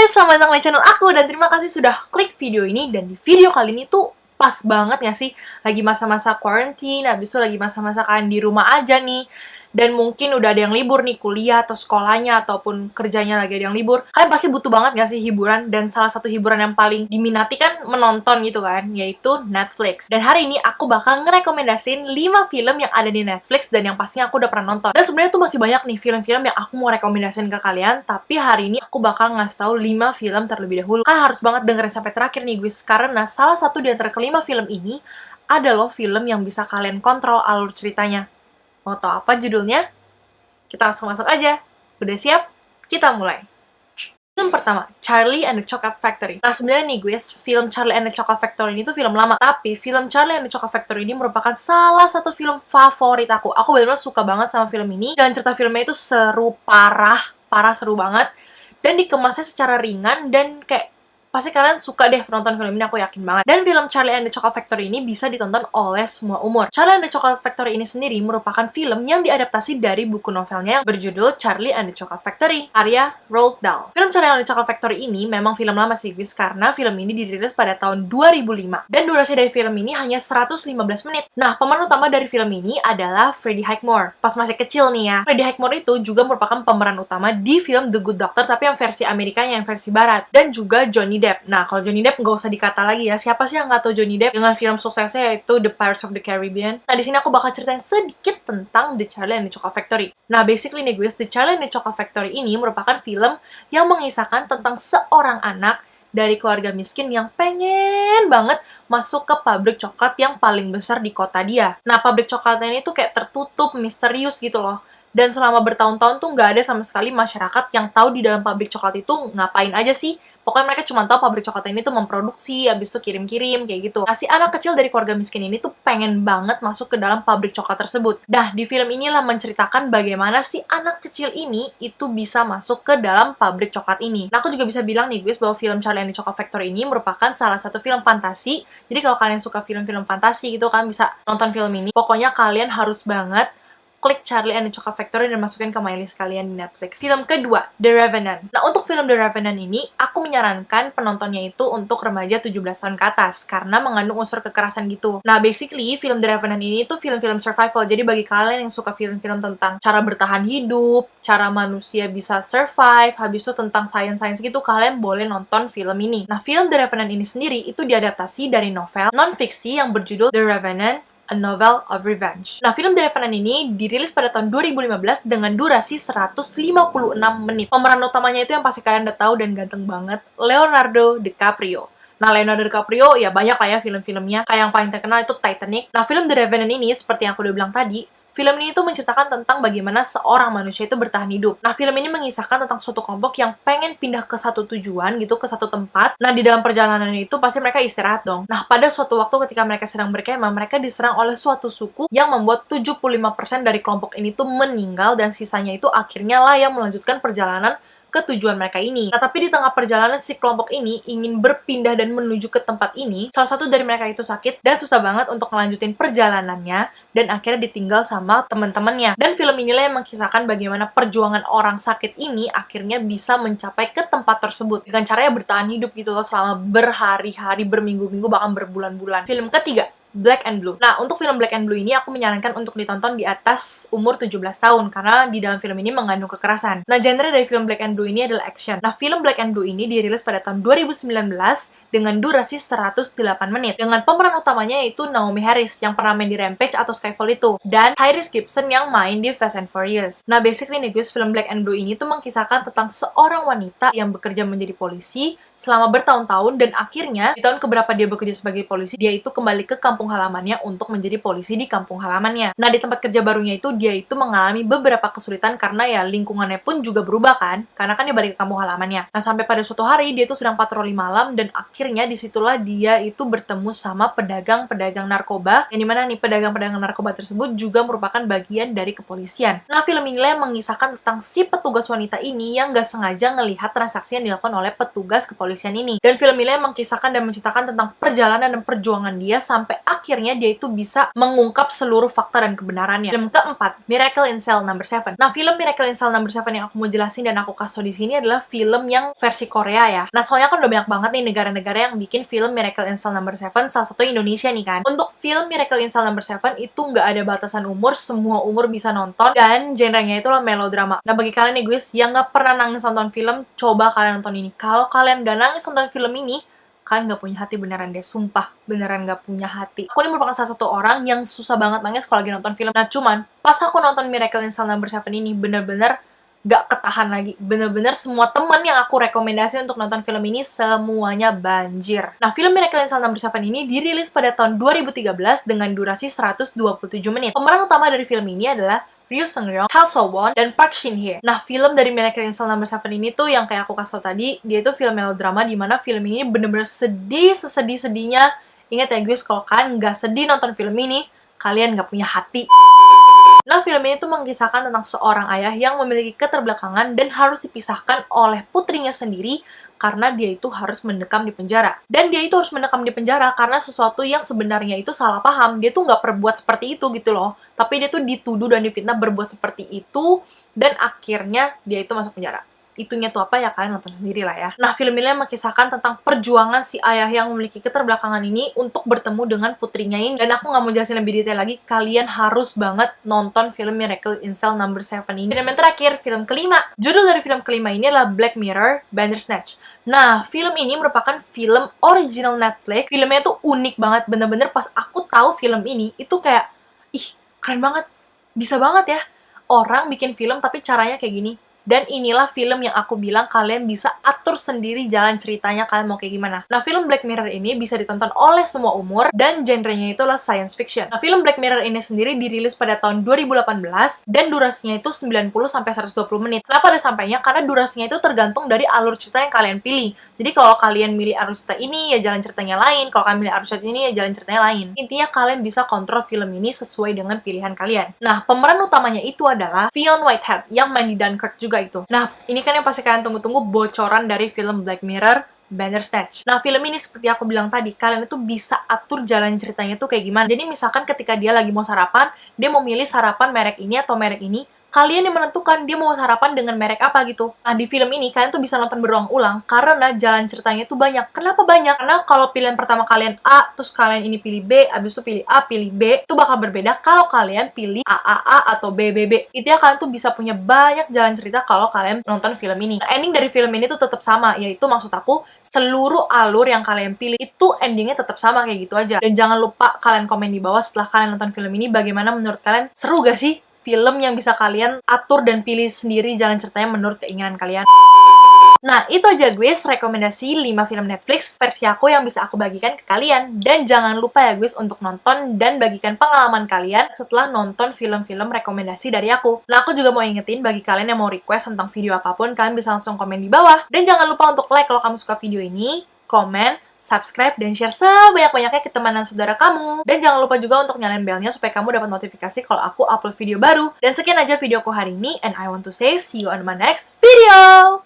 guys, selamat datang di channel aku dan terima kasih sudah klik video ini. Dan di video kali ini tuh pas banget gak sih? Lagi masa-masa quarantine, habis itu lagi masa-masa kalian di rumah aja nih. Dan mungkin udah ada yang libur nih, kuliah atau sekolahnya ataupun kerjanya lagi ada yang libur. Kalian pasti butuh banget gak sih hiburan? Dan salah satu hiburan yang paling diminati kan menonton gitu kan, yaitu Netflix. Dan hari ini aku bakal ngerekomendasiin 5 film yang ada di Netflix dan yang pastinya aku udah pernah nonton. Dan sebenarnya tuh masih banyak nih film-film yang aku mau rekomendasiin ke kalian, tapi hari ini aku bakal ngasih tahu 5 film terlebih dahulu. Kan harus banget dengerin sampai terakhir nih guys, karena salah satu di antara kelima film ini ada loh film yang bisa kalian kontrol alur ceritanya. Mau tau apa judulnya? Kita langsung masuk aja. Udah siap? Kita mulai. Film pertama, Charlie and the Chocolate Factory. Nah, sebenarnya nih guys, film Charlie and the Chocolate Factory ini tuh film lama. Tapi film Charlie and the Chocolate Factory ini merupakan salah satu film favorit aku. Aku benar-benar suka banget sama film ini. Jalan cerita filmnya itu seru parah seru banget. Dan dikemasnya secara ringan dan kayak pasti kalian suka deh penonton film ini, aku yakin banget. Dan film Charlie and the Chocolate Factory ini bisa ditonton oleh semua umur. Charlie and the Chocolate Factory ini sendiri merupakan film yang diadaptasi dari buku novelnya yang berjudul Charlie and the Chocolate Factory, karya Roald Dahl. Film Charlie and the Chocolate Factory ini memang film lama sih guys, karena film ini dirilis pada tahun 2005. Dan durasi dari film ini hanya 115 menit. Nah, pemeran utama dari film ini adalah Freddie Highmore. Pas masih kecil nih ya, Freddie Highmore itu juga merupakan pemeran utama di film The Good Doctor, tapi yang versi Amerikanya, yang versi barat. Dan juga Johnny Depp. Nah, kalau Johnny Depp nggak usah dikata lagi ya. Siapa sih yang nggak tahu Johnny Depp dengan film suksesnya yaitu The Pirates of the Caribbean. Nah, di sini aku bakal ceritain sedikit tentang The Charlie and the Chocolate Factory. Nah, basically nih guys, The Charlie and the Chocolate Factory ini merupakan film yang mengisahkan tentang seorang anak dari keluarga miskin yang pengen banget masuk ke pabrik coklat yang paling besar di kota dia. Nah, pabrik coklatnya ini tuh kayak tertutup, misterius gitu loh. Dan selama bertahun-tahun tuh nggak ada sama sekali masyarakat yang tahu di dalam pabrik coklat itu ngapain aja sih. Pokoknya mereka cuma tahu pabrik coklat ini tuh memproduksi, habis itu kirim-kirim, kayak gitu. Nah, si anak kecil dari keluarga miskin ini tuh pengen banget masuk ke dalam pabrik coklat tersebut. Nah, di film inilah menceritakan bagaimana si anak kecil ini itu bisa masuk ke dalam pabrik coklat ini. Nah, aku juga bisa bilang nih guys, bahwa film Charlie and the Chocolate Factory ini merupakan salah satu film fantasi. Jadi kalau kalian suka film-film fantasi gitu, kan bisa nonton film ini. Pokoknya kalian harus banget klik Charlie and the Chocolate Factory dan masukin ke my list kalian di Netflix. Film kedua, The Revenant. Nah, untuk film The Revenant ini, aku menyarankan penontonnya itu untuk remaja 17 tahun ke atas, karena mengandung unsur kekerasan gitu. Nah, basically, film The Revenant ini tuh film-film survival. Jadi bagi kalian yang suka film-film tentang cara bertahan hidup, cara manusia bisa survive, habis itu tentang science-science gitu, kalian boleh nonton film ini. Nah, film The Revenant ini sendiri itu diadaptasi dari novel non-fiksi yang berjudul The Revenant, A Novel of Revenge. Nah, film The Revenant ini dirilis pada tahun 2015 dengan durasi 156 menit. Pemeran utamanya itu yang pasti kalian udah tahu dan ganteng banget, Leonardo DiCaprio. Nah, Leonardo DiCaprio ya banyak lah ya film-filmnya. Kayak yang paling terkenal itu Titanic. Nah, film The Revenant ini seperti yang aku udah bilang tadi, film ini tuh menceritakan tentang bagaimana seorang manusia itu bertahan hidup. Nah, film ini mengisahkan tentang suatu kelompok yang pengen pindah ke satu tujuan gitu, ke satu tempat. Nah, di dalam perjalanan itu pasti mereka istirahat dong. Nah, pada suatu waktu ketika mereka sedang berkemah, mereka diserang oleh suatu suku yang membuat 75% dari kelompok ini tuh meninggal dan sisanya itu akhirnya lah yang melanjutkan perjalanan ke tujuan mereka ini. Nah, tapi di tengah perjalanan si kelompok ini ingin berpindah dan menuju ke tempat ini, salah satu dari mereka itu sakit dan susah banget untuk melanjutin perjalanannya dan akhirnya ditinggal sama teman-temannya. Dan film inilah yang mengisahkan bagaimana perjuangan orang sakit ini akhirnya bisa mencapai ke tempat tersebut dengan caranya bertahan hidup gitu loh selama berhari-hari, berminggu-minggu, bahkan berbulan-bulan. Film ketiga, Black and Blue. Nah, untuk film Black and Blue ini aku menyarankan untuk ditonton di atas umur 17 tahun karena di dalam film ini mengandung kekerasan. Nah, genre dari film Black and Blue ini adalah action. Nah, film Black and Blue ini dirilis pada tahun 2019 dengan durasi 108 menit. Dengan pemeran utamanya yaitu Naomi Harris yang pernah main di Rampage atau Skyfall itu, dan Tyrese Gibson yang main di Fast and Furious. Nah, basically nih guys, film Black and Blue ini tuh mengisahkan tentang seorang wanita yang bekerja menjadi polisi selama bertahun-tahun dan akhirnya di tahun keberapa dia bekerja sebagai polisi, dia itu kembali ke kampung halamannya untuk menjadi polisi di kampung halamannya. Nah, di tempat kerja barunya itu dia itu mengalami beberapa kesulitan karena ya lingkungannya pun juga berubah kan, karena kan dia balik ke kampung halamannya. Nah, sampai pada suatu hari dia itu sedang patroli malam dan akhirnya disitulah dia itu bertemu sama pedagang-pedagang narkoba, yang dimana nih pedagang-pedagang narkoba tersebut juga merupakan bagian dari kepolisian. Nah, film inilah yang mengisahkan tentang si petugas wanita ini yang gak sengaja ngelihat transaksi yang dilakukan oleh petugas kepolisian ini. Dan film ini yang mengisahkan dan menceritakan tentang perjalanan dan perjuangan dia sampai akhirnya dia itu bisa mengungkap seluruh fakta dan kebenarannya. Film keempat, Miracle in Cell No. 7. Nah, film Miracle in Cell No. 7 yang aku mau jelasin dan aku kasih di sini adalah film yang versi Korea ya. Nah, soalnya kan udah banyak banget nih negara-negara yang bikin film Miracle in Cell No. 7, salah satu Indonesia nih kan. Untuk film Miracle in Cell No. 7 itu nggak ada batasan umur, semua umur bisa nonton, dan genrenya itu melodrama. Nah, bagi kalian nih guys yang nggak pernah nangis nonton film, coba kalian nonton ini. Kalau kalian nggak nangis nonton film ini, kalian nggak punya hati beneran deh, sumpah, beneran nggak punya hati. Aku ini merupakan salah satu orang yang susah banget nangis kalau lagi nonton film. Nah, cuman pas aku nonton Miracle in Cell No. 7 ini bener-bener gak ketahan lagi. Bener-bener semua temen yang aku rekomendasi untuk nonton film ini semuanya banjir. Nah, film Miracle in Cell No. 7 ini dirilis pada tahun 2013 dengan durasi 127 menit. Pemeran utama dari film ini adalah Ryu Seung-ryung, Kang So-won, dan Park Shin-hye. Nah, film dari Miracle in Cell No. 7 ini tuh yang kayak aku kasih tau tadi, dia itu film melodrama dimana film ini bener-bener sedih, sesedih-sedihnya. Ingat ya guys, kalau kalian nggak sedih nonton film ini, kalian nggak punya hati. Nah, film ini tuh mengisahkan tentang seorang ayah yang memiliki keterbelakangan dan harus dipisahkan oleh putrinya sendiri karena dia itu harus mendekam di penjara. Dan dia itu harus mendekam di penjara karena sesuatu yang sebenarnya itu salah paham. Dia tuh nggak berbuat seperti itu gitu loh. Tapi dia tuh dituduh dan difitnah berbuat seperti itu, dan akhirnya dia itu masuk penjara. Itunya tuh apa ya, kalian nonton sendiri lah ya. Nah, film ini mengisahkan tentang perjuangan si ayah yang memiliki keterbelakangan ini untuk bertemu dengan putrinya ini. Dan aku nggak mau jelasin lebih detail lagi, kalian harus banget nonton film Miracle in Cell No. 7 ini. Film yang terakhir, film kelima. Judul dari film kelima ini adalah Black Mirror Bandersnatch. Nah, film ini merupakan film original Netflix. Filmnya tuh unik banget, bener-bener pas aku tahu film ini, itu kayak, ih, keren banget, bisa banget ya orang bikin film tapi caranya kayak gini. Dan inilah film yang aku bilang kalian bisa atur sendiri jalan ceritanya kalian mau kayak gimana. Nah, film Black Mirror ini bisa ditonton oleh semua umur dan genrenya itulah science fiction. Nah, film Black Mirror ini sendiri dirilis pada tahun 2018 dan durasinya itu 90-120 menit. Kenapa ada sampainya? Karena durasinya itu tergantung dari alur cerita yang kalian pilih. Jadi kalau kalian milih alur cerita ini, ya jalan ceritanya lain. Kalau kalian milih alur cerita ini, ya jalan ceritanya lain. Intinya kalian bisa kontrol film ini sesuai dengan pilihan kalian. Nah, pemeran utamanya itu adalah Fionn Whitehead yang main di Dunkirk juga itu. Nah, ini kan yang pasti kalian tunggu-tunggu, bocoran dari film Black Mirror Bandersnatch. Nah, film ini seperti aku bilang tadi, kalian itu bisa atur jalan ceritanya tuh kayak gimana. Jadi misalkan ketika dia lagi mau sarapan, dia mau milih sarapan merek ini atau merek ini, kalian yang menentukan dia mau sarapan dengan merek apa gitu. Nah, di film ini kalian tuh bisa nonton berulang-ulang karena jalan ceritanya tuh banyak. Kenapa banyak? Karena kalau pilihan pertama kalian A, terus kalian ini pilih B, abis itu pilih A, pilih B, itu bakal berbeda kalau kalian pilih A atau B. Itu ya, kalian tuh bisa punya banyak jalan cerita kalau kalian nonton film ini. Nah, ending dari film ini tuh tetap sama, yaitu maksud aku seluruh alur yang kalian pilih itu endingnya tetap sama kayak gitu aja. Dan jangan lupa kalian komen di bawah setelah kalian nonton film ini, bagaimana menurut kalian, seru gak sih film yang bisa kalian atur dan pilih sendiri jalan ceritanya menurut keinginan kalian. Nah, itu aja guys, rekomendasi 5 film Netflix versi aku yang bisa aku bagikan ke kalian. Dan jangan lupa ya guys untuk nonton dan bagikan pengalaman kalian setelah nonton film-film rekomendasi dari aku. Nah, aku juga mau ingetin bagi kalian yang mau request tentang video apapun, kalian bisa langsung komen di bawah. Dan jangan lupa untuk like kalau kamu suka video ini, komen, subscribe, dan share sebanyak-banyaknya ke teman dan saudara kamu. Dan jangan lupa juga untuk nyalain belnya supaya kamu dapat notifikasi kalau aku upload video baru. Dan sekian aja videoku hari ini, and I want to say see you on my next video!